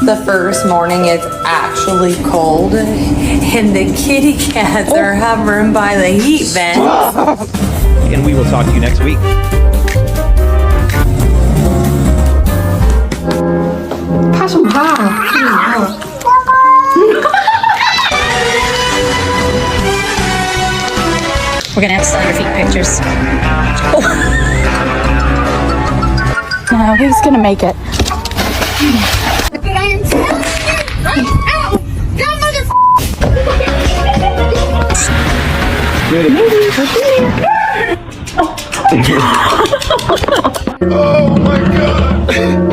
The first morning it's actually cold and the kitty cats are hovering by the heat vent. And we will talk to you next week. We're gonna have to sell your feet pictures. No, he's gonna make it. Oh my God!